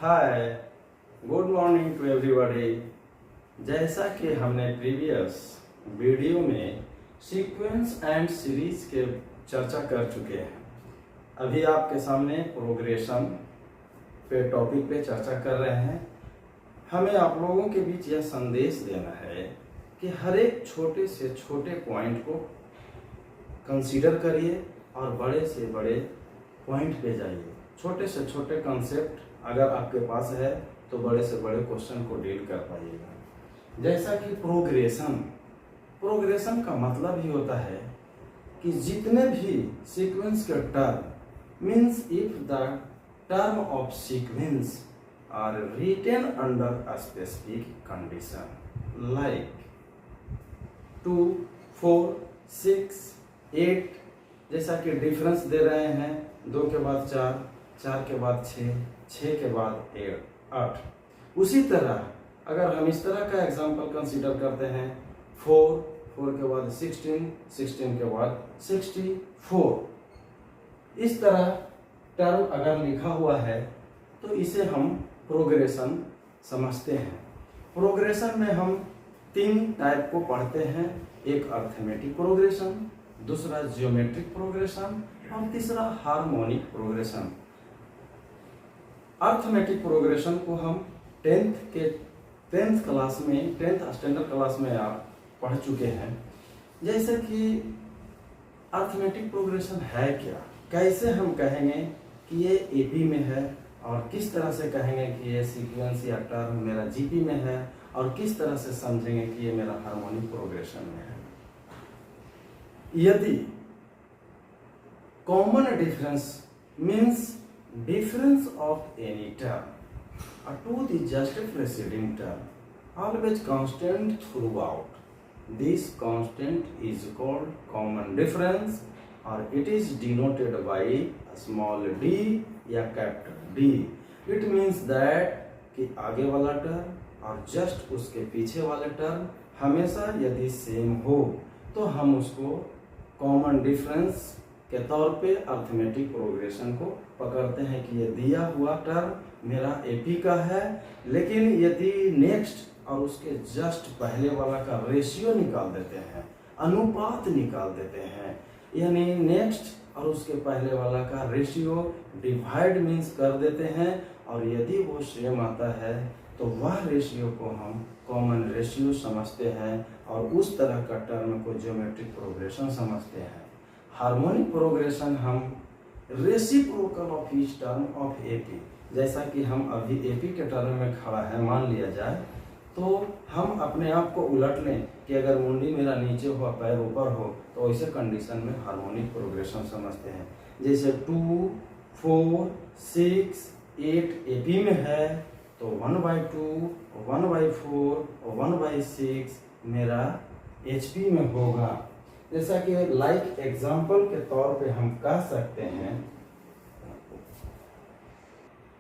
Hi, good morning to everybody. जैसा कि हमने प्रीवियस वीडियो में सीक्वेंस एंड सीरीज के चर्चा कर चुके हैं, अभी आपके सामने प्रोग्रेशन पे टॉपिक पे चर्चा कर रहे हैं। हमें आप लोगों के बीच यह संदेश देना है कि हर एक छोटे से छोटे पॉइंट को कंसीडर करिए और बड़े से बड़े पॉइंट पे जाइए। छोटे से छोटे कंसेप्ट अगर आपके पास है तो बड़े से बड़े क्वेश्चन को डील कर पाइएगा। जैसा कि प्रोग्रेशन का मतलब ही होता है कि जितने भी सीक्वेंस के term means if the term of sequence are written under a specific condition like 2, 4, 6, 8, जैसा कि डिफरेंस दे रहे हैं 2 के बाद 4, 4 के बाद 6, 6 के बाद 8। उसी तरह अगर हम इस तरह का एग्जांपल कंसीडर करते हैं 4, 4 के बाद 16, 16 के बाद 64, इस तरह टर्म अगर लिखा हुआ है तो इसे हम प्रोग्रेशन समझते हैं। प्रोग्रेशन में हम 3 टाइप को पढ़ते हैं, एक अर्थमेटिक प्रोग्रेशन, दूसरा जियोमेट्रिक प्रोग्रेशन और तीसरा हार्मोनिक प्रोग्रेशन। अर्थमेटिक प्रोग्रेशन को हम 10th क्लास में 10th स्टैंडर्ड क्लास में आप पढ़ चुके हैं। जैसे कि अर्थमेटिक प्रोग्रेशन है क्या, कैसे हम कहेंगे कि ये एपी में है और किस तरह से कहेंगे कि ये सीक्वेंस या टर्म मेरा जीपी में है और किस तरह से समझेंगे कि ये मेरा हार्मोनिक प्रोग्रेशन में है। यदि common difference means difference of any term to the just preceding term always constant throughout. This constant is called common difference or it is denoted by a small d या capital D. It means that कि आगे वाला term और just उसके पीछे वाला term हमेशा यदि सेम हो तो हम उसको कॉमन डिफरेंस के तौर पे अर्थमेटिक प्रोग्रेशन को पकड़ते हैं कि ये दिया हुआ टर्म मेरा एपी का है, लेकिन यदि नेक्स्ट और उसके जस्ट पहले वाला का रेशियो निकाल देते हैं, अनुपात निकाल देते हैं, यानी नेक्स्ट और उसके पहले वाला का रेशियो डिवाइड मीन्स कर देते हैं और यदि वो सेम आता है तो वह रेशियो को हम कॉमन रेशियो समझते हैं और उस तरह का टर्म को ज्योमेट्रिक प्रोग्रेशन समझते हैं। हार्मोनिक प्रोग्रेशन हम reciprocal of each term of AP, जैसा कि हम अभी एपी के टर्म में खड़ा है मान लिया जाए, तो हम अपने आप को उलट लें कि अगर मुंडी मेरा नीचे हो पैर ऊपर हो तो ऐसे कंडीशन में हार्मोनिक प्रोग्रेशन समझते हैं। जैसे 2, 4, 6, 8 एपी में है तो 1/2, 1/4, 1/6 मेरा एचपी में होगा। जैसा कि लाइक एग्जाम्पल के तौर पे हम कह सकते हैं,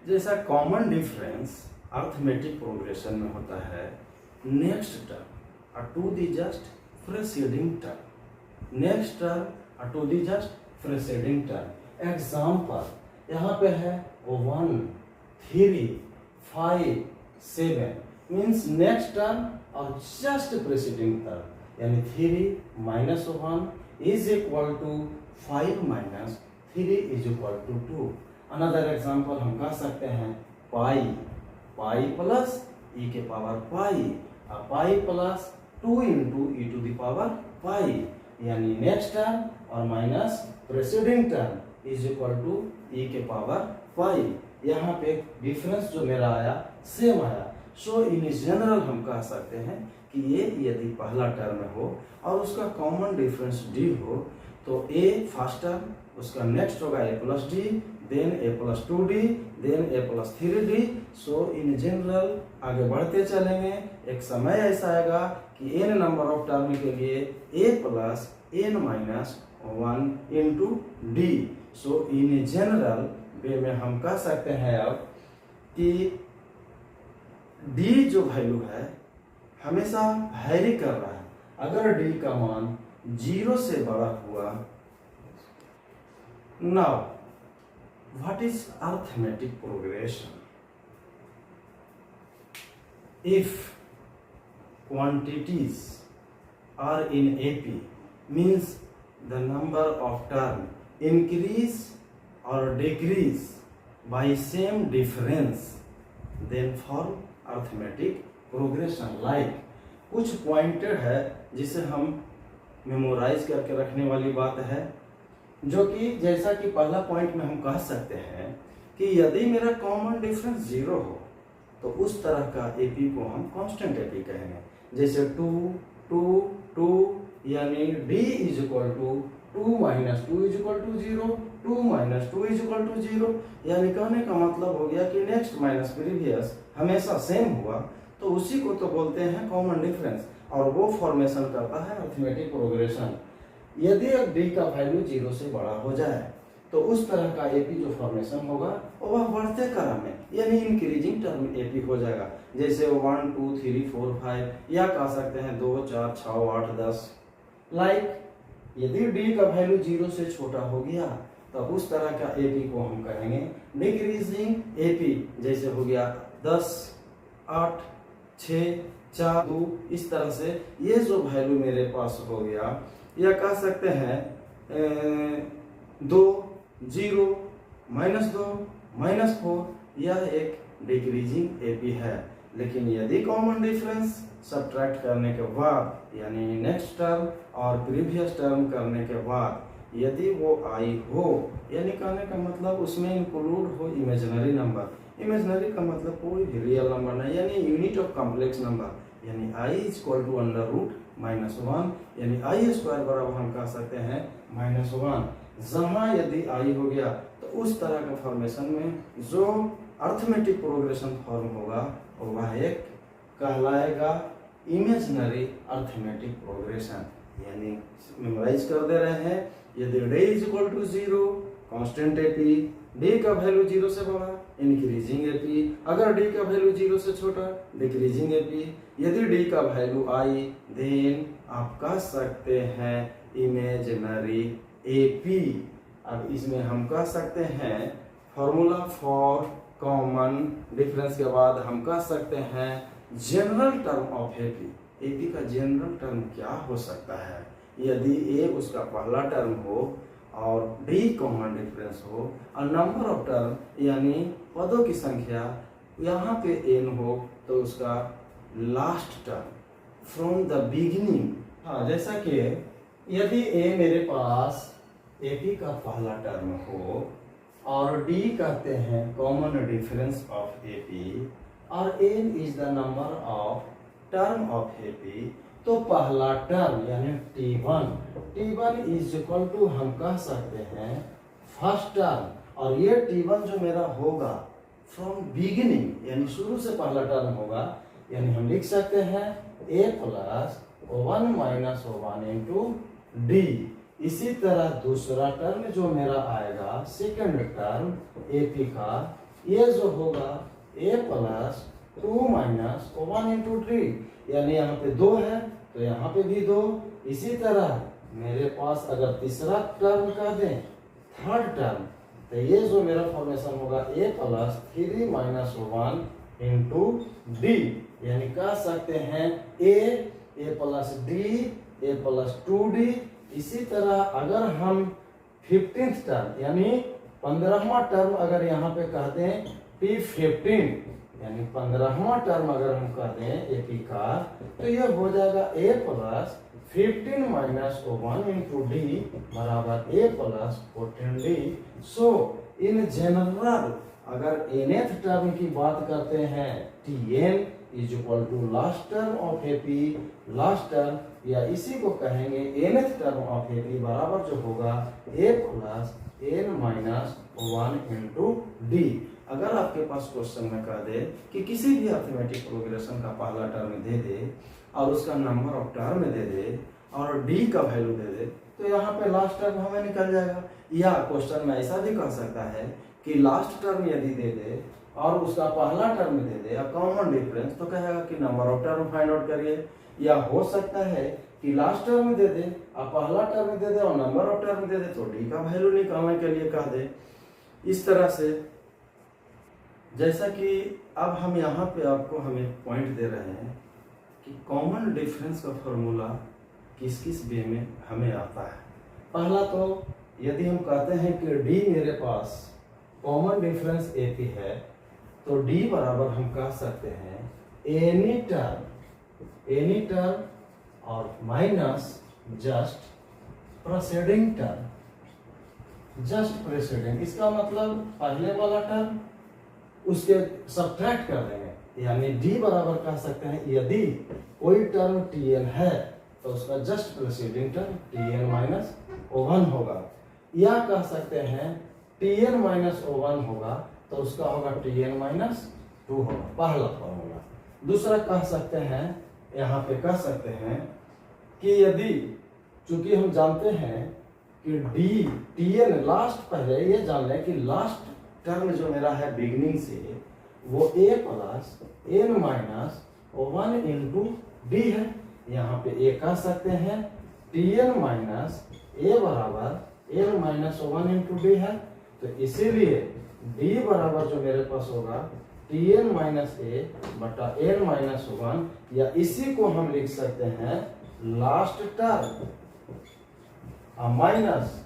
जैसा कॉमन डिफरेंस अर्थमेटिक प्रोग्रेशन में होता है next term to the just preceding term, next term to the just preceding term. Example यहाँ पे है 1, 3, 5, 7 मीन्स नेक्स्ट टर्म और जस्ट प्रीसीडिंग टर्म, यानी 3 - 1 is equal to 5 - 3 is equal to 2। Another example हम कह सकते हैं पाई प्लस e के power pi, pi plus 2 × e to the power pi, यानी नेक्स्ट टर्म और minus preceding term is equal to e के power pi. यहाँ पे डिफरेंस जो मेरा आया सेम आया। सो इन जनरल हम कह सकते हैं कि ये यदि पहला टर्म हो और उसका कॉमन डिफरेंस d हो तो a फर्स्ट टर्म, उसका नेक्स्ट होगा a + d, then a + 2d, then a + 3d। So in general आगे बढ़ते चलेंगे, एक समय ऐसा आएगा कि n नंबर ऑफ टर्म के लिए a + n - 1 × d। So in general वे में हम कह सकते हैं अब कि d जो वैल्यू है हमेशा वैरी कर रहा है। अगर d का मान 0 से बड़ा हुआ, now what is arithmetic progression? if quantities are in AP means the number of term increase or decrease by same difference then form arithmetic progression. like कुछ पॉइंटेड है जिसे हम मेमोराइज करके रखने वाली बात है, जो कि जैसा कि पहला पॉइंट में हम कह सकते हैं कि यदि मेरा कॉमन डिफरेंस जीरो हो तो उस तरह का एपी को हम कांस्टेंट एपी कहेंगे। जैसे 2 2 2 यानी d is equal to 2 minus 2 is equal to 0, 2 minus 2 is equal to 0। यानी कहने का मतलब हो गया कि नेक्स्ट माइनस प्रीवियस हमेशा सेम हुआ, तो उसी को तो बोलते हैं कॉमन डिफरेंस, और वो फॉर्मेशन करता है अरिथमेटिक प्रोग्रेशन। यदि अब d का वैल्यू 0 से बड़ा हो जाए तो उस तरह का एपी जो फॉर्मेशन होगा वह बढ़ते क्रम में यानी इंक्रीजिंग टर्म एपी हो जाएगा। जैसे 1 2 3 4 5 या कह सकते हैं 2 4 6 8 10। लाइक यदि d का वैल्यू 0 से छोटा हो गया तो उस तरह का एपी को हम कहेंगे डिक्रीजिंग एपी। जैसे हो गया 10 8 6 4 2, इस तरह से ये जो वैल्यू मेरे पास हो गया, या कह सकते हैं 2 0 -2 -4, यह एक डिक्रीजिंग एपी है। लेकिन यदि कॉमन डिफरेंस सब्ट्रैक्ट करने के बाद यानी नेक्स्ट टर्म और प्रीवियस टर्म करने के बाद यदि वो आई हो, यानी कहने का मतलब उसमें इंक्लूड हो इमेजिनरी नंबर। इमेजिनरी का मतलब कोई भी रियल नंबर नहीं, यानी यूनिट ऑफ कॉम्प्लेक्स नंबर, यानी i equal to under root -1, यानी i स्क्वायर बराबर हम कह सकते हैं -1। जहां यदि i हो गया तो उस तरह का फॉर्मेशन में जो अरिथमेटिक प्रोग्रेशन फॉर्म होगा वह एक कहलाएगा इमेजिनरी अरिथमेटिक प्रोग्रेशन। यानी मेमोराइज कर दे रहे हैं, यदि d is equal to 0 constant AP, d का वैल्यू 0 से बड़ा इंक्रीजिंग एपी, अगर d का वैल्यू 0 से छोटा डिक्रीजिंग एपी, यदि d का वैल्यू आई देन आप कह सकते हैं इमेजिनरी एपी। अब इसमें हम कह सकते हैं फॉर्मूला फॉर कॉमन डिफरेंस के बाद हम कह सकते हैं general term of AP. AP का जनरल टर्म क्या हो सकता है? यदि ए उसका पहला टर्म हो और डी कॉमन डिफरेंस हो और नंबर ऑफ टर्म यानी पदों की संख्या यहाँ पे n हो तो उसका last term from the beginning. हाँ, जैसा कि यदि a मेरे पास एपी का पहला टर्म हो और d कहते हैं कॉमन डिफरेंस ऑफ एपी और n is the number of term of AP, तो पहला टर्म यानी T1 इज इक्वल टू हम कह सकते हैं फर्स्ट टर्म, और ये T1 जो मेरा होगा फ्रॉम बिगिनिंग यानी शुरू से पहला टर्म होगा, यानी हम लिख सकते हैं a plus 1 minus 1 into D. इसी तरह दूसरा टर्म जो मेरा आएगा सेकंड टर्म एपी का, ये जो होगा a plus 2 minus 1 into D, यानी यहाँ पे 2 है तो यहाँ पे भी 2। इसी तरह मेरे पास अगर तीसरा टर्म का दें थर्ड टर्म, तो ये जो मेरा फॉर्मेशन होगा a plus 3 minus 1 into D, यानी कह सकते हैं a plus D, a plus 2d। इसी तरह अगर हम 15th टर्म यानी 15वां टर्म अगर यहाँ पे कहते हैं P15 यानी 15वां टर्म अगर हम कहते हैं एपी का, तो यह हो जाएगा a plus 15 minus 1 into D बराबर a plus 14d। So in general अगर nth टर्म की बात करते हैं Tn is equal to last term of AP, last term या इसी को कहेंगे nth टर्म ऑफ एपी बराबर जो होगा a plus n minus 1 into D. अगर आपके पास क्वेश्चन में कह दे कि किसी भी अरिथमेटिक प्रोग्रेशन का पहला टर्म दे दे और उसका नंबर ऑफ टर्म दे दे और डी का वैल्यू दे दे, तो यहाँ पे लास्ट टर्म हमें निकल जाएगा। या क्वेश्चन में ऐसा भी कह सकता है कि लास्ट टर्म यदि दे दे और उसका पहला टर्म दे दे और कॉमन डिफरेंस, तो कहेगा कि number of term find out करिए। या हो सकता है कि लास्ट टर्म दे दे और पहला टर्म दे दे और नंबर ऑफ टर्म दे दे, तो डी का वैल्यू निकालने के लिए कह दे। इस तरह से जैसा कि अब हम यहाँ पे आपको हम एक पॉइंट दे रहे हैं कि कॉमन डिफरेंस का फॉर्मूला किस किस वे में हमें आता है। पहला तो यदि हम कहते हैं कि डी मेरे पास कॉमन डिफरेंस ए पी है, तो डी बराबर हम कह सकते हैं एनी टर्म और माइनस जस्ट प्रेसीडिंग टर्म, इसका मतलब पहले वाला टर्म उसके सब्ट्रैक्ट कर देंगे, यानी डी बराबर कह सकते हैं यदि कोई टर्म टी एन है तो उसका just preceding term T N minus O1 होगा, या कह सकते हैं टी एन माइनस O1 होगा तो उसका होगा टी एन माइनस 2 होगा, पहला फॉर्मूला। दूसरा कह सकते हैं, यहाँ पे कह सकते हैं कि यदि, चूंकि हम जानते हैं कि डी टी एन लास्ट, पहले ये जान लें कि लास्ट टर्म जो मेरा है बिगनिंग से वो a plus N minus O1 into D है। यहाँ पे a कह सकते हैं टी एन माइनस ए बराबर N minus O1 into D है, तो इसीलिए d बराबर जो मेरे पास होगा टी एन माइनस ए बटा एन माइनस O1, या इसी को हम लिख सकते हैं last term minus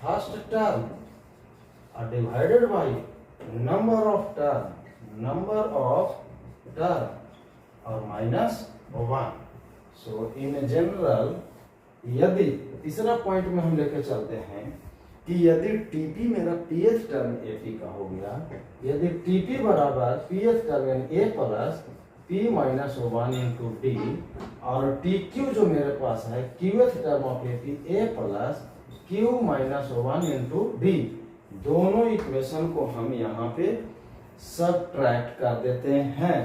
first term divided by number of term और माइनस 1। सो इन जनरल, यदि तीसरा पॉइंट में हम लेकर चलते हैं कि यदि टीपी मेरा पीएच टर्म एपी का हो गया, यदि टीपी बराबर pth term A plus P minus O1 into D, और टी क्यू जो मेरे पास है qth term of AP A plus Q minus O1 into D, दोनों इक्वेशन को हम यहाँ पे सबट्रैक्ट कर देते हैं।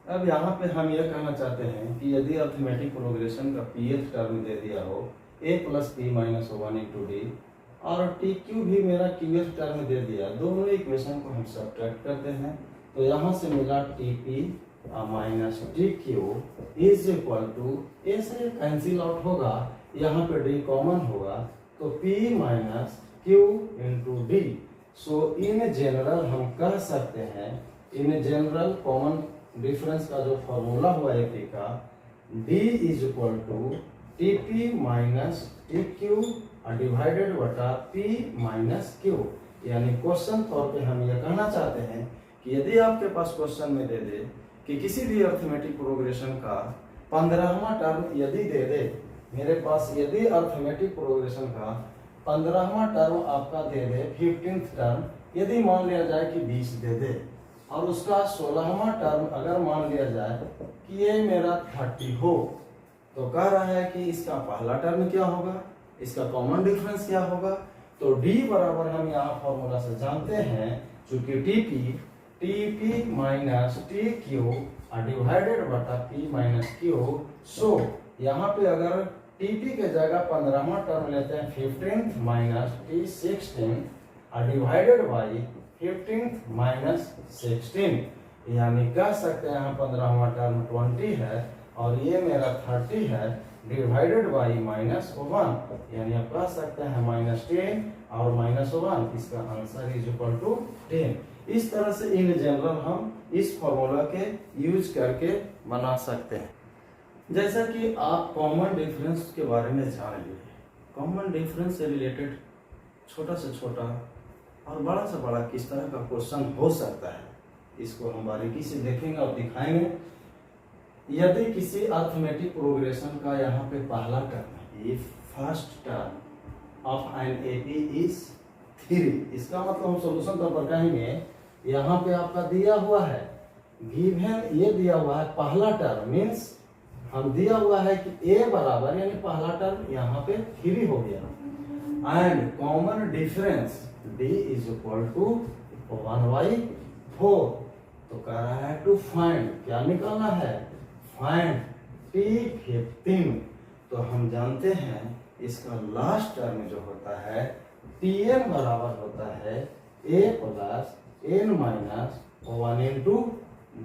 अब यहाँ पे हम यह कहना चाहते हैं कि यदि अर्थमेटिक प्रोग्रेशन का पीएच टर्म दे दिया हो a plus P minus O1 into D, और टी क्यू भी मेरा क्यूएच टर्म दे दिया, दोनों इक्वेशन को हम सबट्रैक्ट करते हैं, तो यहाँ से मिला T P minus T Q is equal to, A से कैंसिल आउट होगा, यहाँ पे डी कॉमन होगा, तो P minus Q into D. So in general हम कह सकते हैं, इन जनरल कॉमन डिफरेंस का जो फॉर्मूला हुआ है P का, D is equal to T P minus T Q divided बटा P माइनस क्यू। यानी क्वेश्चन तौर पे हम यह कहना चाहते हैं कि यदि आपके पास क्वेश्चन में दे दे कि किसी भी अर्थमेटिक प्रोग्रेशन का 15वां टर्म यदि दे दे, मेरे पास यदि अर्थमेटिक प्रोग्रेशन का 15वां टर्म आपका दे दे, 15th टर्म यदि मान लिया जाए कि 20 दे दे, और उसका 16वां टर्म अगर मान लिया जाए कि ये मेरा 30 हो, तो कह रहा है कि इसका पहला टर्म क्या होगा, इसका कॉमन डिफरेंस क्या होगा। तो D बराबर हम यहाँ फॉर्मूला से जानते हैं, चूंकि TP minus T Q divided बटा P माइनस क्यू। सो यहाँ पे अगर टीपी के जगह 15वां टर्म लेते हैं 15th minus T 16 divided by 15th minus 16, यानी कह सकते हैं यहाँ 15वां टर्म 20 है और ये मेरा 30 है, डिवाइडेड बाई माइनस 1, यानी आप कह सकते हैं माइनस 10 और माइनस 1, इसका आंसर इज इक्वल टू 10। इस तरह से इन जनरल हम इस फॉर्मूला के यूज करके बना सकते हैं। जैसा कि आप कॉमन डिफरेंस के बारे में जान लिए, कॉमन डिफरेंस से रिलेटेड छोटा से छोटा और बड़ा से बड़ा किस तरह का क्वेश्चन हो सकता है, इसको हम बारीकी से देखेंगे और दिखाएंगे। यदि किसी अर्थमेटिक प्रोग्रेशन का यहाँ पे पहला टर्म है, first term of an AP is 3, इसका मतलब हम सोल्यूशन तौर पर कहेंगे, यहाँ पे आपका दिया हुआ है गिवन, ये दिया हुआ है पहला टर्म, मीन्स हम दिया हुआ है कि a बराबर, यानी पहला टर्म यहाँ पे 3 हो गया, and common difference d is equal to 1/4। तो कह रहा है टू फाइंड, क्या निकालना है, फाइंड T15। तो हम जानते हैं इसका लास्ट टर्म जो होता है Tn बराबर होता है a plus n minus 1 into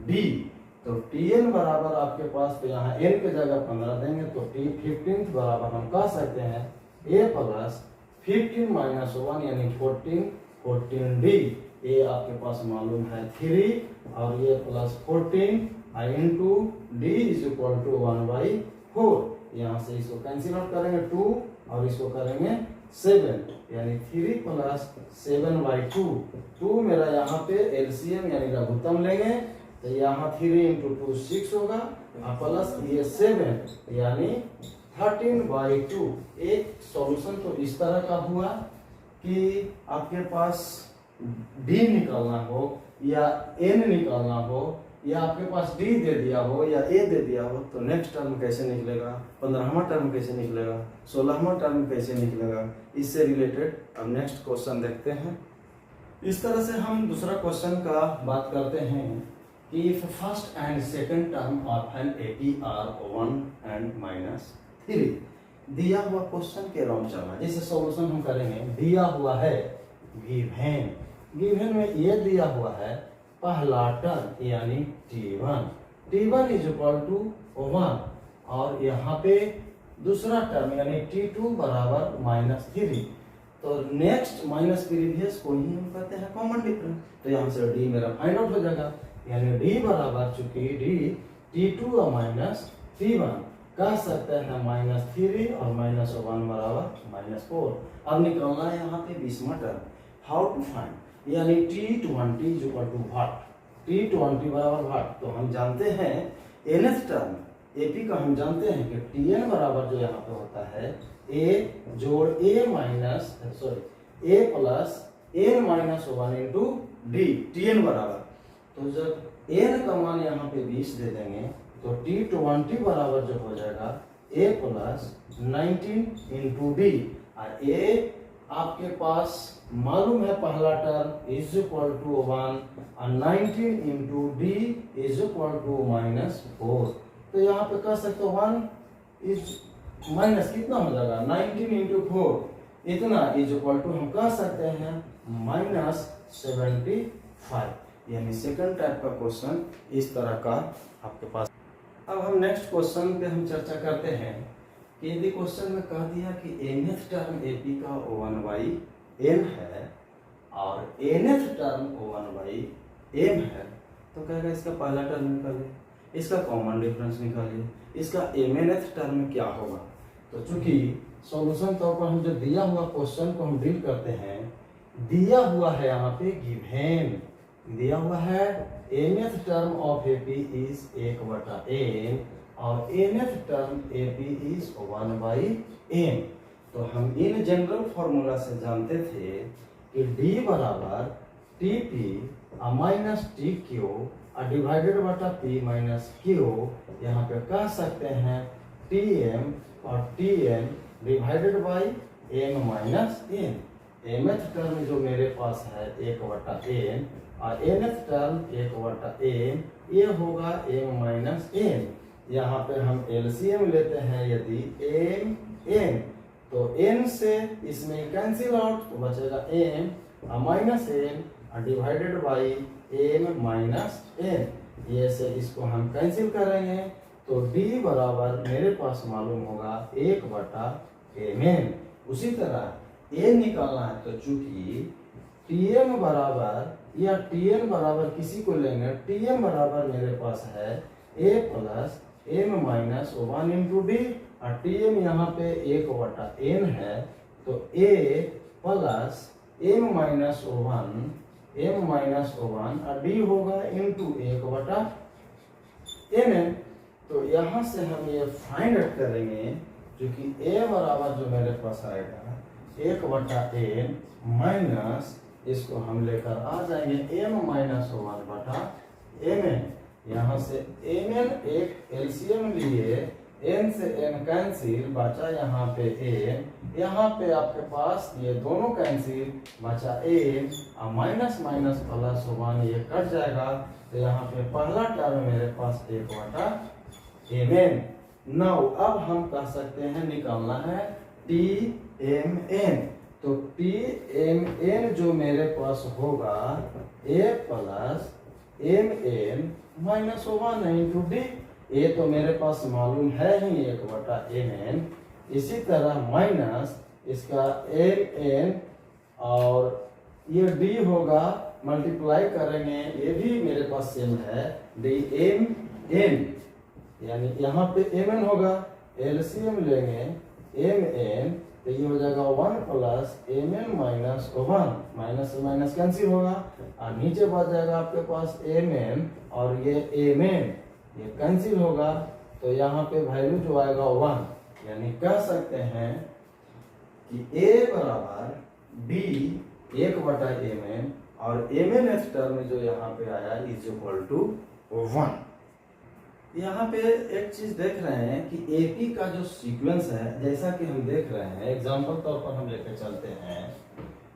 D. तो Tn बराबर आपके पास, तो यहाँ n के जगह 15 देंगे, तो T15 बराबर हम कह सकते हैं a प्लस 15 माइनस 1 यानी 14 14d ए आपके पास मालूम है 3 और ये plus 14 I into D is equal to 1/4। यहाँ से इसको कैंसिल आउट करेंगे 2 और इसको करेंगे 7 यानी 3 प्लस 7/2। 2 मेरा यहाँ पे एलसीएम यानी लघुत्तम लेंगे तो यहाँ 3 इंटू 2 6 होगा और प्लस ये 7 यानी 13/2। एक सॉल्यूशन तो इस तरह का हुआ कि आपके पास डी निकालना हो या एन निकालना हो या आपके पास डी दे दिया हो या ए दे दिया हो तो नेक्स्ट टर्म कैसे निकलेगा, 15वां टर्म कैसे निकलेगा, 16वां टर्म कैसे निकलेगा, इससे रिलेटेड अब नेक्स्ट क्वेश्चन देखते हैं। इस तरह से हम दूसरा क्वेश्चन का बात करते हैं कि if first and second term of an AP are 1 and -3। दिया हुआ क्वेश्चन के राउंड चलना, जैसे सॉल्यूशन हम करेंगे। दिया हुआ है गिवन में ये दिया हुआ है पहला टर्म यानी t1 इज इक्वल टू 1 और यहाँ पे दूसरा टर्म यानी t2 बराबर -3। तो नेक्स्ट माइनस प्रीवियस को ही हम कहते हैं कॉमन डिफरेंस। तो यहाँ से d मेरा फाइंड आउट हो जाएगा यानी d बराबर, चूंकि d t2 और -t1 कह सकते हैं -3 और -1 बराबर -4। अब निकालना है यहाँ पे 20वां टर्म। हाउ टू फाइंड यानी t20 is equal to what, t20 बराबर व्हाट। तो हम जानते हैं nth टर्म AP का हम जानते हैं कि tn बराबर जो यहाँ पे होता है a जोड़ a plus n -1 into d, tn बराबर। तो जब n का मान यहाँ पे 20 दे देंगे तो t20 बराबर जो हो जाएगा a प्लस 19 इंटू d। और a आपके पास मालूम है पहला टर्म इज इक्वल टू 1 और 19 into D is equal to -4। तो यहाँ पे कह सकते हो 1 इज माइनस कितना हो जाएगा 19 इंटू 4 इतना इज इक्वल टू हम कह सकते हैं -75। यानी सेकंड टाइप का क्वेश्चन इस तरह का आपके पास। अब हम नेक्स्ट क्वेश्चन पे हम चर्चा करते हैं कि यदि क्वेश्चन में कह दिया कि nth टर्म AP का 1/n है और nth टर्म 1/m है तो कहेगा इसका पहला टर्म निकालिए, इसका कॉमन डिफरेंस निकालिए, इसका mnth टर्म क्या होगा। तो चूंकि सॉल्यूशन तौर पर हम जो दिया हुआ क्वेश्चन को हम डील करते हैं, दिया हुआ है यहाँ पे गिवन, दिया हुआ है nth term of AP is 1/n और nth term AP is 1/n। तो हम इन जनरल फॉर्मूला से जानते थे कि D बराबर TP माइनस TQ डिवाइडेड बटा P माइनस Q। यहाँ पे कह सकते हैं TM और TN divided by M minus N। mth term जो मेरे पास है 1/n और nth टर्म 1/n, ये होगा m माइनस n। यहाँ पे हम एलसीएम लेते हैं यदि m n तो n से इसमें कैंसिल आउट तो बचेगा m minus n divided by m minus n। ये से इसको हम कैंसिल करेंगे तो d बराबर मेरे पास मालूम होगा 1/mn। उसी तरह a निकालना है तो चूंकि tm बराबर या tn बराबर किसी को लेंगे, tm बराबर मेरे पास है a plus m minus 1 into D और tm यहाँ पे 1/n है तो a प्लस m माइनस 1 और d होगा इंटू 1/mn। तो यहाँ से हम ये फाइंड आउट करेंगे क्योंकि a बराबर जो मेरे पास आएगा 1/n माइनस इसको हम लेकर आ जाएंगे m माइनस 1/mn। यहाँ से mn एक एलसीएम लिए, n से n कैंसिल बचा यहाँ पे n, यहाँ पे आपके पास ये दोनों कैंसिल बचा n और माइनस माइनस प्लस 1 ये कट जाएगा तो यहाँ पे पहला टर्म मेरे पास 1/mn। नाउ अब हम कह सकते हैं निकालना है tmn। तो tmn जो मेरे पास होगा a plus mn minus 1 into D. ये तो मेरे पास मालूम है ही 1/mn। इसी तरह माइनस इसका mn और ये d होगा मल्टीप्लाई करेंगे, ये भी मेरे पास सेम है, डी एम एन, यानी यहाँ पे एम एन होगा, एलसीएम लेंगे एम एन, तो ये हो जाएगा 1 plus M N minus 1, minus से माइनस कैंसिल होगा और नीचे बच जाएगा आपके पास एम एन और ये एम एन, ये कैंसिल होगा, तो यहाँ पे वैल्यू जो आएगा 1, यानी कह सकते हैं कि ए बराबर बी 1/mn और mn टर्म जो यहाँ पे आया इज इक्वल टू 1। यहाँ पे एक चीज देख रहे हैं कि एपी का जो सीक्वेंस है, जैसा कि हम देख रहे हैं, एग्जांपल तौर पर हम लेकर चलते हैं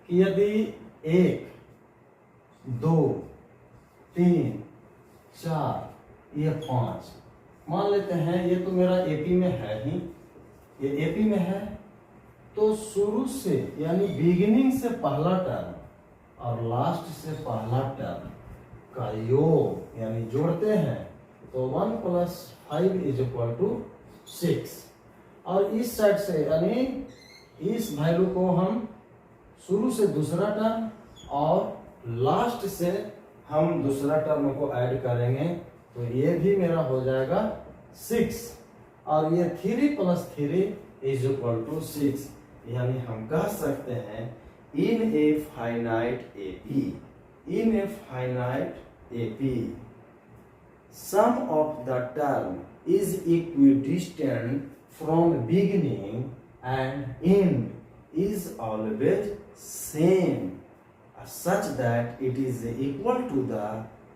कि यदि 1 2 3 4 ये 5 मान लेते हैं, ये तो मेरा एपी में है ही, ये एपी में है, तो शुरू से यानी बिगिनिंग से पहला टर्म और लास्ट से पहला टर्म का योग यानी जोड़ते हैं, तो 1 प्लस 5 इज इक्वल टू 6। और इस साइड से यानी इस वैल्यू को हम शुरू से दूसरा टर्म और लास्ट से हम दूसरा टर्म को ऐड करेंगे, तो ये भी मेरा हो जाएगा 6 और ये 3 प्लस 3 इज इक्वल टू 6, यानी हम कह सकते हैं in a finite AP, in a finite AP sum of the term is equidistant from beginning and end is always same such that it is equal to the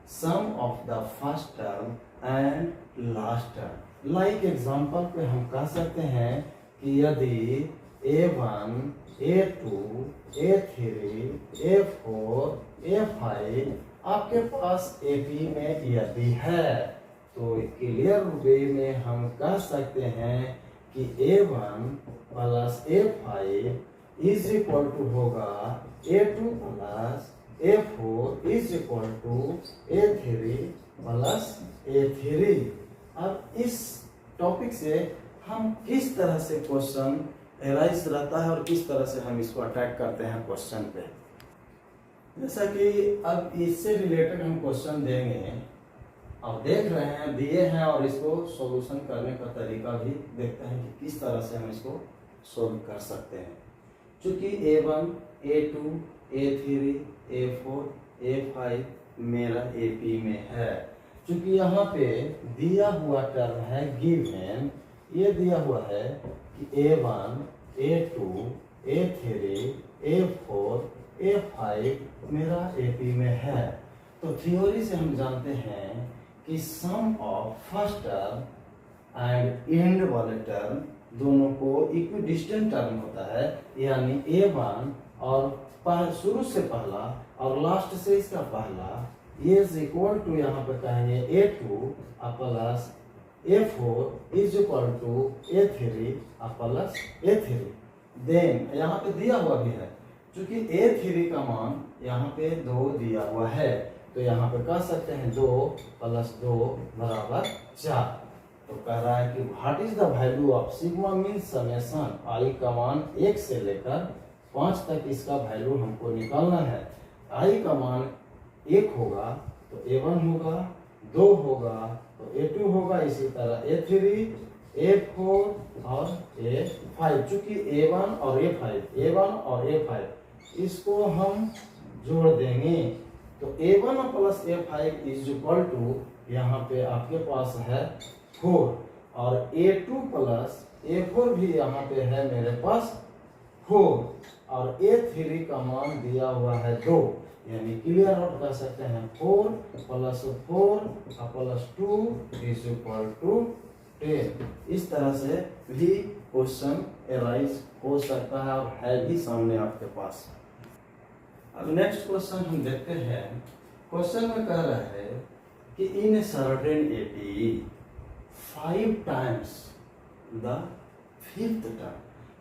sum of the first term and last term. Like example पे हम कह सकते हैं कि यदि A1, A2, A3, A4, A5 आपके पास AP में यदि है, तो क्लियर वे में हम कह सकते हैं कि A1 plus A5 is equal to होगा A2 plus A4 is equal to A3 plus A3। अब इस टॉपिक से हम किस तरह से क्वेश्चन एराइज रहता है और किस तरह से हम इसको अटैक करते हैं क्वेश्चन पे, जैसा कि अब इससे रिलेटेड हम क्वेश्चन देंगे। अब देख रहे हैं दिए हैं और इसको सॉल्यूशन करने का तरीका भी देखते हैं कि किस तरह से हम इसको सोल्व कर सकते हैं। चूंकि A1, A2, A3, A4, A5 मेरा AP में है, चूंकि यहाँ पे दिया हुआ टर्म है गिवन, ये दिया हुआ है कि A1, A2, A3, A4, A5 मेरा AP में है, तो थ्योरी से हम जानते हैं कि sum of first term and end वाले टर्म दोनों को इक्विडिस्टेंट टर्म होता है, यानी A1 और शुरू से पहला और लास्ट से इसका पहला, ये इज इक्वल टू यहाँ पे कहेंगे A2 plus A4 is equal to A3 plus A3। Then यहाँ पे दिया हुआ भी है, क्योंकि A3 का मान यहाँ पे 2 दिया हुआ है, तो यहाँ पे कह सकते हैं 2 प्लस 2 बराबर 4। तो कह रहा है कि what is the value of sigma mean summation I का मान 1 से लेकर 5 तक, इसका वैल्यू हमको निकालना है। आई का मान 1 होगा तो A1 होगा, 2 होगा तो A2 होगा, इसी तरह A3, A4 और A5। चूंकि A1 और A5 इसको हम जोड़ देंगे, तो A1 plus A5 is equal to यहाँ पे आपके पास है 4 और A2 प्लस A4 भी यहाँ पे है मेरे पास 4 और A3 का मान दिया हुआ है 2, यानी क्लियर आउट कर सकते हैं 4 plus 4 plus 2 is equal to 10। इस तरह से भी क्वेश्चन एराइज हो सकता है और है भी सामने आपके पास। अब नेक्स्ट क्वेश्चन हम देखते हैं। क्वेश्चन में कह रहा है कि in a certain AP 5 times the 5th term.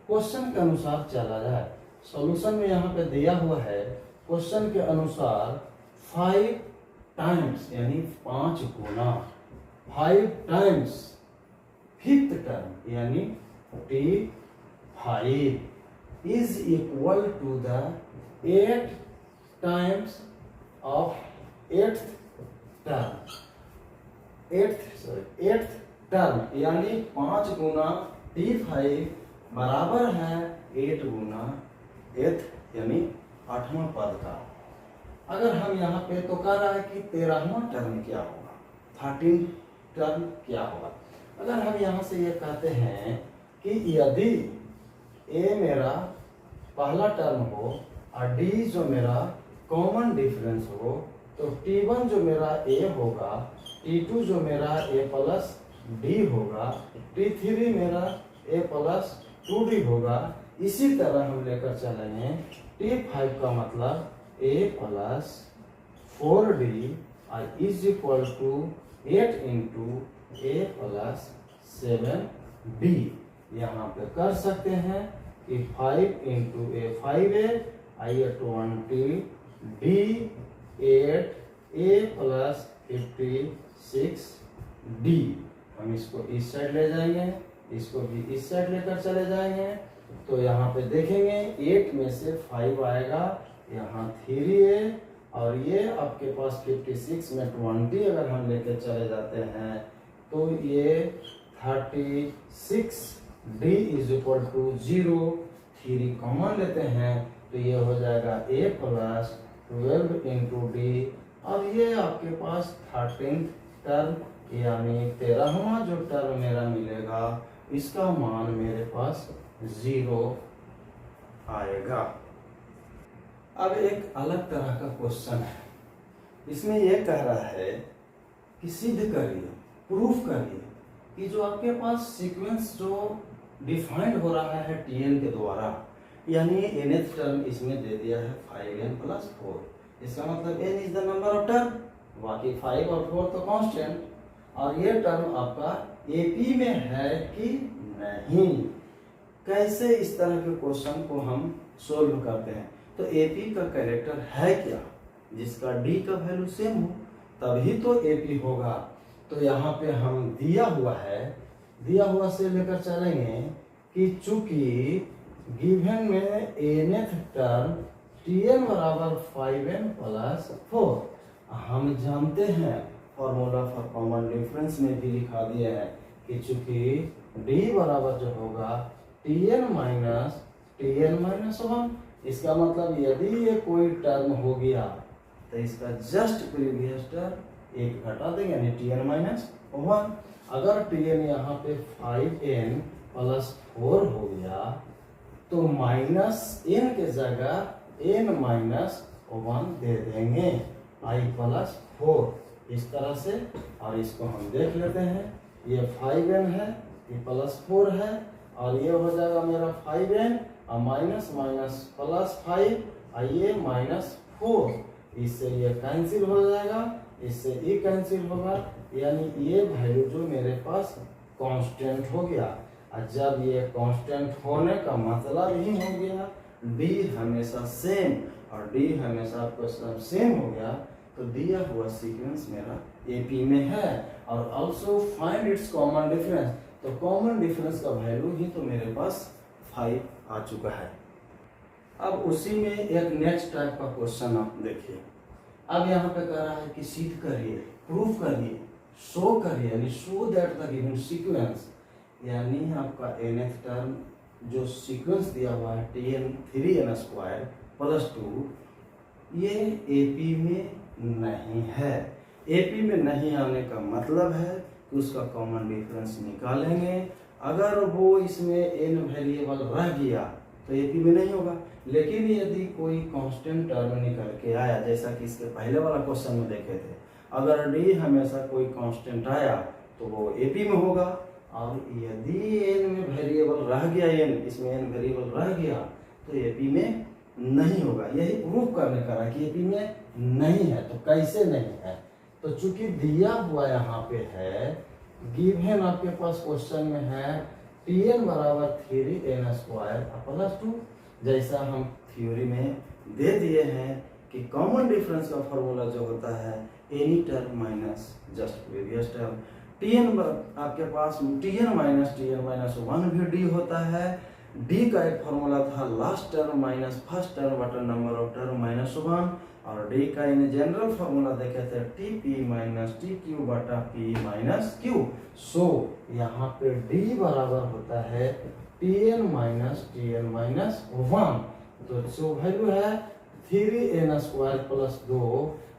Question के अनुसार चला जाए, सॉल्यूशन में यहाँ पे दिया हुआ है क्वेश्चन के अनुसार 5 टाइम्स यानी 5 गुना, 5 टाइम्स 5th टर्म यानी T5 is equal to the 8 times of eighth term यानी 5 गुना t5 बराबर है 8 गुना एथ यानी 8वां पद का। अगर हम यहाँ पे तो कह रहा है कि 13वां टर्म क्या होगा, 13 टर्म क्या होगा। अगर हम यहाँ से ये कहते हैं कि यदि a मेरा पहला टर्म हो और d जो मेरा कॉमन डिफरेंस हो, तो t1 जो मेरा a होगा, t2 जो मेरा a प्लस d होगा, t3 मेरा a प्लस 2d होगा। इसी तरह हम लेकर चलेंगे t5 का मतलब a plus 4d is equal to 8 into a plus 7d। यहाँ पे कर सकते हैं कि 5 इंटू a 5a आइए 20 d 8 a प्लस 56 d। हम इसको इस साइड ले जाएंगे, इसको भी इस साइड लेकर चले जाएंगे, तो यहाँ पे देखेंगे 8 में से 5 आएगा, यहाँ 3a और ये आपके पास 56 में 20 अगर हम लेकर चले जाते हैं तो ये 36 d is equal to 0। 3 common लेते हैं तो ये हो जाएगा a प्लस 12 इंटू डी। अब ये आपके पास 13 टर्म यानी 13वां जो टर्म मेरा मिलेगा, इसका मान मेरे पास 0 आएगा। अब एक अलग तरह का क्वेश्चन है, इसमें यह कह रहा है कि सिद्ध करिए, प्रूफ करिए कि जो आपके पास सीक्वेंस जो डिफाइंड हो रहा है tn के द्वारा, यानी nth टर्म इसमें दे दिया है 5n प्लस 4। इसका मतलब n is the number of term, बाकी 5 और 4 तो कांस्टेंट, और ये टर्म आपका AP में है कि नहीं। कैसे इस तरह के क्वेश्चन को हम सोल्व करते हैं, तो AP का कैरेक्टर है क्या, जिसका D का वैल्यू सेम हो तभी तो AP होगा। तो यहाँ पे हम दिया हुआ से लेकर चलेंगे कि चूंकि गिवन में nth टर्म tn बराबर 5n प्लस 4, हम जानते हैं फॉर्मूला फॉर कॉमन डिफरेंस में भी लिखा दिया है कि चूंकि d बराबर जो होगा tn माइनस 1। इसका मतलब यदि ये कोई टर्म हो गया तो इसका जस्ट प्रीवियस टर्म एक घटा देंगे यानी tn माइनस 1। अगर tn यहाँ पे 5n प्लस 4 हो गया तो माइनस n के जगह n माइनस 1 दे देंगे i प्लस 4 इस तरह से। और इसको हम देख लेते हैं, ये 5n है, ये प्लस 4 है, और ये हो जाएगा मेरा 5n और माइनस माइनस प्लस 5 ये माइनस 4, इससे ये कैंसिल हो जाएगा, इससे ये कैंसिल होगा, यानी ये वैल्यू जो मेरे पास कांस्टेंट हो गया। और जब ये कांस्टेंट होने का मतलब ही हो गया d हमेशा सेम, और d हमेशा आपको सेम हो गया, तो दिया हुआ सीक्वेंस मेरा AP में है। और also find its common difference, तो कॉमन डिफरेंस का वैल्यू ही तो मेरे पास 5 आ चुका है। अब उसी में एक नेक्स्ट टाइप का क्वेश्चन आप देखिए। अब यहाँ पे कह रहा है कि सिद्ध करिए, प्रूफ करिए, शो करिए, यानी show that the given sequence, यानी आपका nth टर्म जो सीक्वेंस दिया हुआ है tn 3n स्क्वायर प्लस 2 ये AP में नहीं है। AP में नहीं आने का मतलब है कि उसका कॉमन डिफरेंस निकालेंगे, अगर वो इसमें n वेरिएबल रह गया तो AP में नहीं होगा। लेकिन यदि कोई कांस्टेंट टर्म निकल के आया, जैसा कि इसके पहले वाला क्वेश्चन में देखे थे, अगर d हमेशा कोई कांस्टेंट आया तो वो AP में होगा, और यदि n में वेरिएबल रह गया, इसमें n वेरिएबल रह गया तो AP में नहीं होगा। यही प्रूफ करने का है कि AP में नहीं है। तो कैसे नहीं है, तो चूंकि दिया हुआ यहाँ पे है, गिवन आपके पास क्वेश्चन में है tn बराबर 3n स्क्वायर प्लस 2, जैसा हम थ्योरी में दे दिए हैं कि कॉमन डिफरेंस का फॉर्मूला जो होता है any term minus just previous term. tn आपके पास tn माइनस 1 भी d होता है। d का एक फॉर्मूला था last term minus first term बटा नंबर ऑफ टर्म माइनस 1, और डी का इन जनरल फॉर्मूला देखे थे T P minus T Q बटा पी माइनस क्यू। सो यहाँ पे डी बराबर होता है टी एन माइनस वन। तो जो वैल्यू है 3n स्क्वायर प्लस 2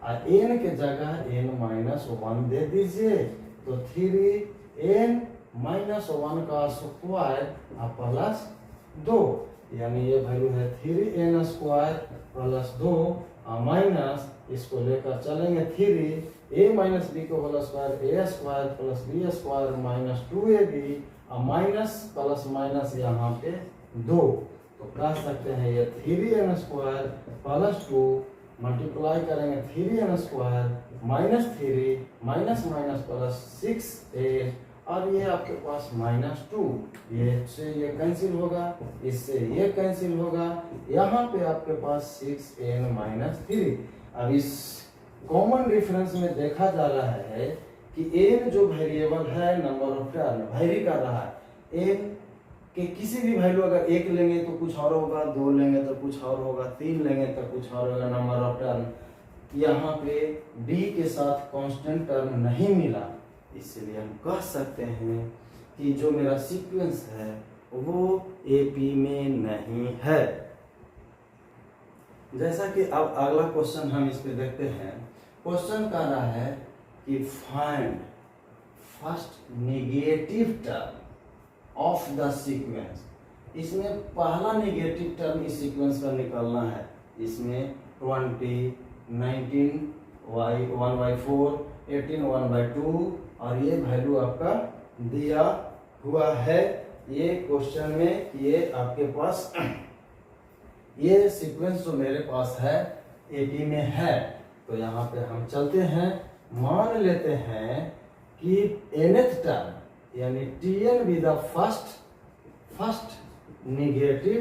और n के जगह n माइनस 1 दे दीजिए। तो 3n माइनस 1 का स्क्वायर प्लस 2, यानी ये वैल्यू है 3n स्क्वायर प्लस 2 माइनस इसको लेकर चलेंगे 3 a माइनस बी को whole square a square plus b square minus 2ab minus plus minus यहाँ पे 2। तो कह सकते हैं ये 3n स्क्वायर प्लस 2 मल्टीप्लाई करेंगे 3n square minus 3 minus minus plus 6a और ये आपके पास माइनस 2। ये से ये कैंसिल होगा, इससे ये कैंसिल होगा, यहाँ पे आपके पास 6n माइनस 3। अब इस कॉमन डिफरेंस में देखा जा रहा है कि n जो वेरिएबल है नंबर ऑफ टर्म वेरी कर रहा है। n के किसी भी वैल्यू अगर 1 लेंगे तो कुछ और होगा, 2 लेंगे तो कुछ और होगा, 3 लेंगे तो कुछ और होगा नंबर ऑफ टर्म। यहाँ पे d के साथ कांस्टेंट टर्म नहीं मिला, इसलिए हम कह सकते हैं कि जो मेरा सीक्वेंस है वो एपी में नहीं है। जैसा कि अब अगला क्वेश्चन हम इस पे देखते हैं। क्वेश्चन कह रहा है कि find first negative term of the sequence. इसमें पहला नेगेटिव टर्म इस सीक्वेंस का निकालना है। इसमें 20, 19, 1/4, 18, 1/2 और ये वैल्यू आपका दिया हुआ है ये क्वेश्चन में। ये आपके पास ये सीक्वेंस जो मेरे पास है एपी में है। तो यहाँ पे हम चलते हैं, मान लेते हैं कि nth टर्म यानी tn be the first negative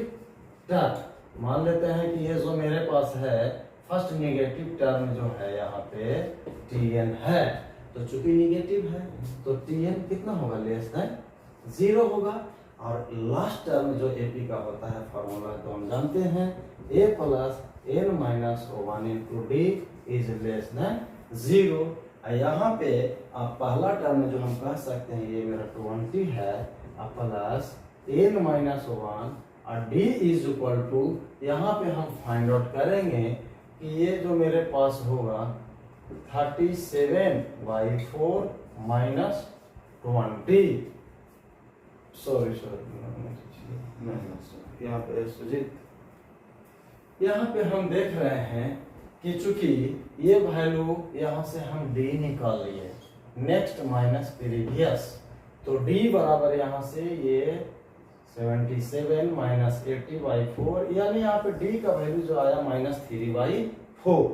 term. मान लेते हैं कि ये जो मेरे पास है फर्स्ट नेगेटिव टर्म जो है यहाँ पे tn है। तो चूंकि नेगेटिव है तो tn कितना होगा, लेस देन 0 होगा। और लास्ट टर्म जो एपी का होता है फॉर्मूला तो हम जानते हैं a plus n minus 1 into D is less than 0। यहाँ पे आप पहला टर्म जो हम कह सकते हैं ये मेरा 20 है प्लस n माइनस 1 और d इज इक्वल टू, यहाँ पे हम फाइंड आउट करेंगे कि ये जो मेरे पास होगा 37/4 माइनस 20। सॉरी यहाँ पे सुजीत, यहाँ पे हम देख रहे हैं कि चूंकि ये वैल्यू यहाँ से हम d निकाल लिए, नेक्स्ट माइनस प्रीवियस, तो d बराबर यहाँ से ये 77 माइनस 80/4, यानी यहाँ पे d का वैल्यू जो आया -3/4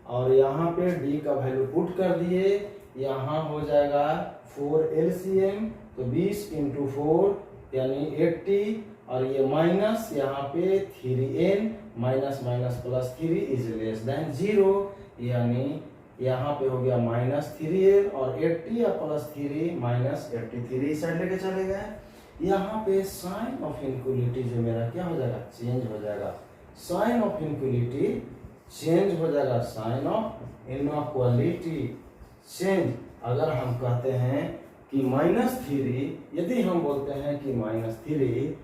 और यहाँ पे d का वैल्यू पुट कर दिए। यहाँ हो जाएगा 4 LCM तो 20 इंटू 4 यानी 80 और ये माइनस यहाँ पे 3n minus minus plus 3 is less than 0, यानी यहाँ पे हो गया -3n और 80 या प्लस 3 माइनस 83 साइड लेके चले गए। यहाँ पे साइन ऑफ इनक्वलिटी जो मेरा क्या हो जाएगा, चेंज हो जाएगा। साइन ऑफ इनक्वलिटी चेंज हो जाएगा, साइन ऑफ इनक्वलिटी चेंज। अगर हम कहते हैं कि -3, यदि हम बोलते हैं कि -3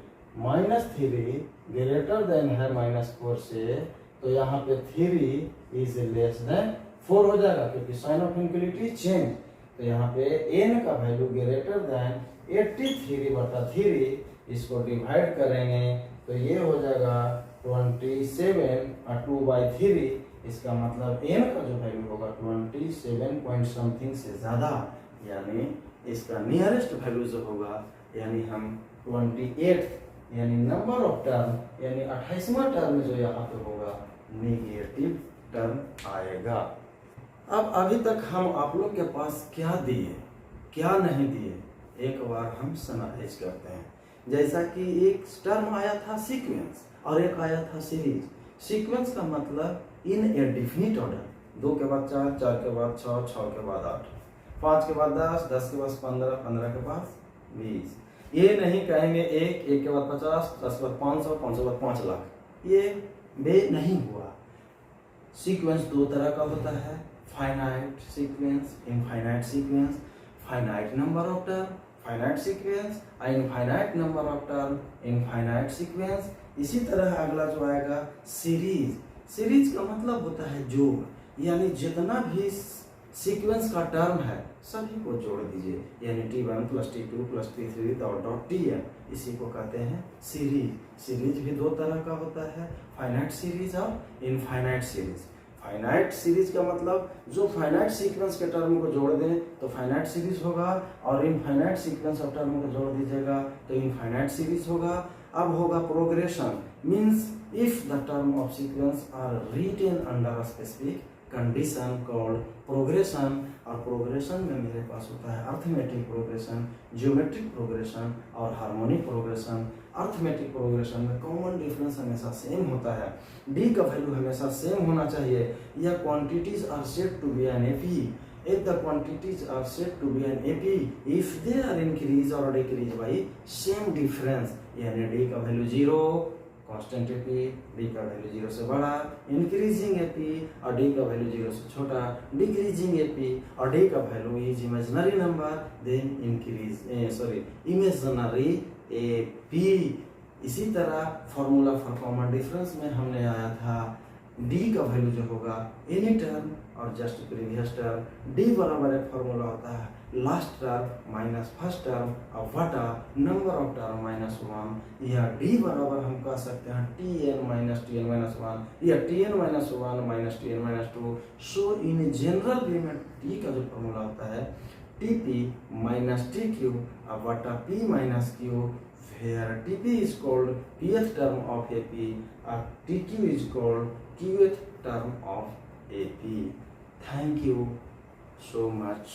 ग्रेटर देन है -4 से, तो यहाँ पे 3 इज लेस देन 4 हो जाएगा क्योंकि साइन ऑफ इनक्वलिटी चेंज। तो यहाँ पे n का वैल्यू ग्रेटर देन 83/3, इसको डिवाइड करेंगे तो ये हो जाएगा 27 और 2/3। इसका मतलब n का जो वैल्यू होगा 27 पॉइंट समथिंग से ज़्यादा, यानी इसका नियरेस्ट वैल्यू जो होगा यानी हम 28 यानी नंबर ऑफ टर्म यानी 28वां टर्म जो यहाँ पे होगा नेगेटिव टर्म आएगा। अब अभी तक हम आप लोग के पास क्या दिए क्या नहीं दिए, एक बार हम समराइज करते हैं। जैसा कि एक टर्म आया था सीक्वेंस और एक आया था सीरीज। सीक्वेंस का मतलब इन ए डिफिनिट ऑर्डर, 2 के बाद 4, 4 के बाद 6, 6 के बाद 8, 5 के बाद 10, 10 के बाद 15, 15 के बाद 20। ये नहीं कहेंगे 1, 1 के बाद 50, 10 के बाद 500, 500 के बाद 5 लाख। ये बे नहीं हुआ। सीक्वेंस दो तरह का होता है, finite sequence, infinite sequence, finite number of term, finite sequence, infinite number of term, infinite sequence. इसी तरह अगला जो आएगा सीरीज। सीरीज का मतलब होता है जोड़, यानी जितना भी सीक्वेंस का टर्म है सभी को जोड़ दीजिए, यानी T1 + T2 + T3 dot Tn, इसी को कहते हैं सीरीज। सीरीज भी दो तरह का होता है, फाइनाइट सीरीज और इनफाइनाइट सीरीज। फाइनाइट सीरीज का मतलब जो फाइनाइट सीक्वेंस के टर्म को जोड़ दें तो फाइनाइट सीरीज होगा, और इनफाइनाइट सीक्वेंस ऑफ टर्म को जोड़ दीजिएगा तो इनफाइनाइट सीरीज होगा। अब होगा progression, means if the term of sequence are written under a specific condition called progression. और प्रोग्रेशन में मेरे पास होता है अर्थमेटिक प्रोग्रेशन, ज्योमेट्रिक प्रोग्रेशन और हार्मोनिक प्रोग्रेशन। अर्थमेटिक प्रोग्रेशन में कॉमन डिफरेंस हमेशा सेम होता है, डी का वैल्यू हमेशा सेम होना चाहिए, या quantities are said to be an AP. If the quantities are said to be an AP, if they are increased or decreased by same difference, यानी D का वैल्यू 0, कांस्टेंट एपी, D का value 0 से बड़ा, increasing AP और D का value 0 से छोटा, decreasing AP और D का value is imaginary number, then imaginary AP. इसी तरह फॉर्मूला फॉर कॉमन डिफरेंस में हमने आया था D का वैल्यू जो होगा एनी टर्म और जस्ट प्रीवियस टर्म। D बराबर एक फॉर्मूला होता है last term minus first term और बटा नंबर ऑफ टर्म -1, या D बराबर हम कह सकते हैं Tn - Tn-1 या Tn-1 - Tn-2। So in general वे में D का जो फॉर्मूला होता है Tp - Tq बटा P - Q, where Tp is called pth term of AP or Tq is called qth term of AP. Thank you so much.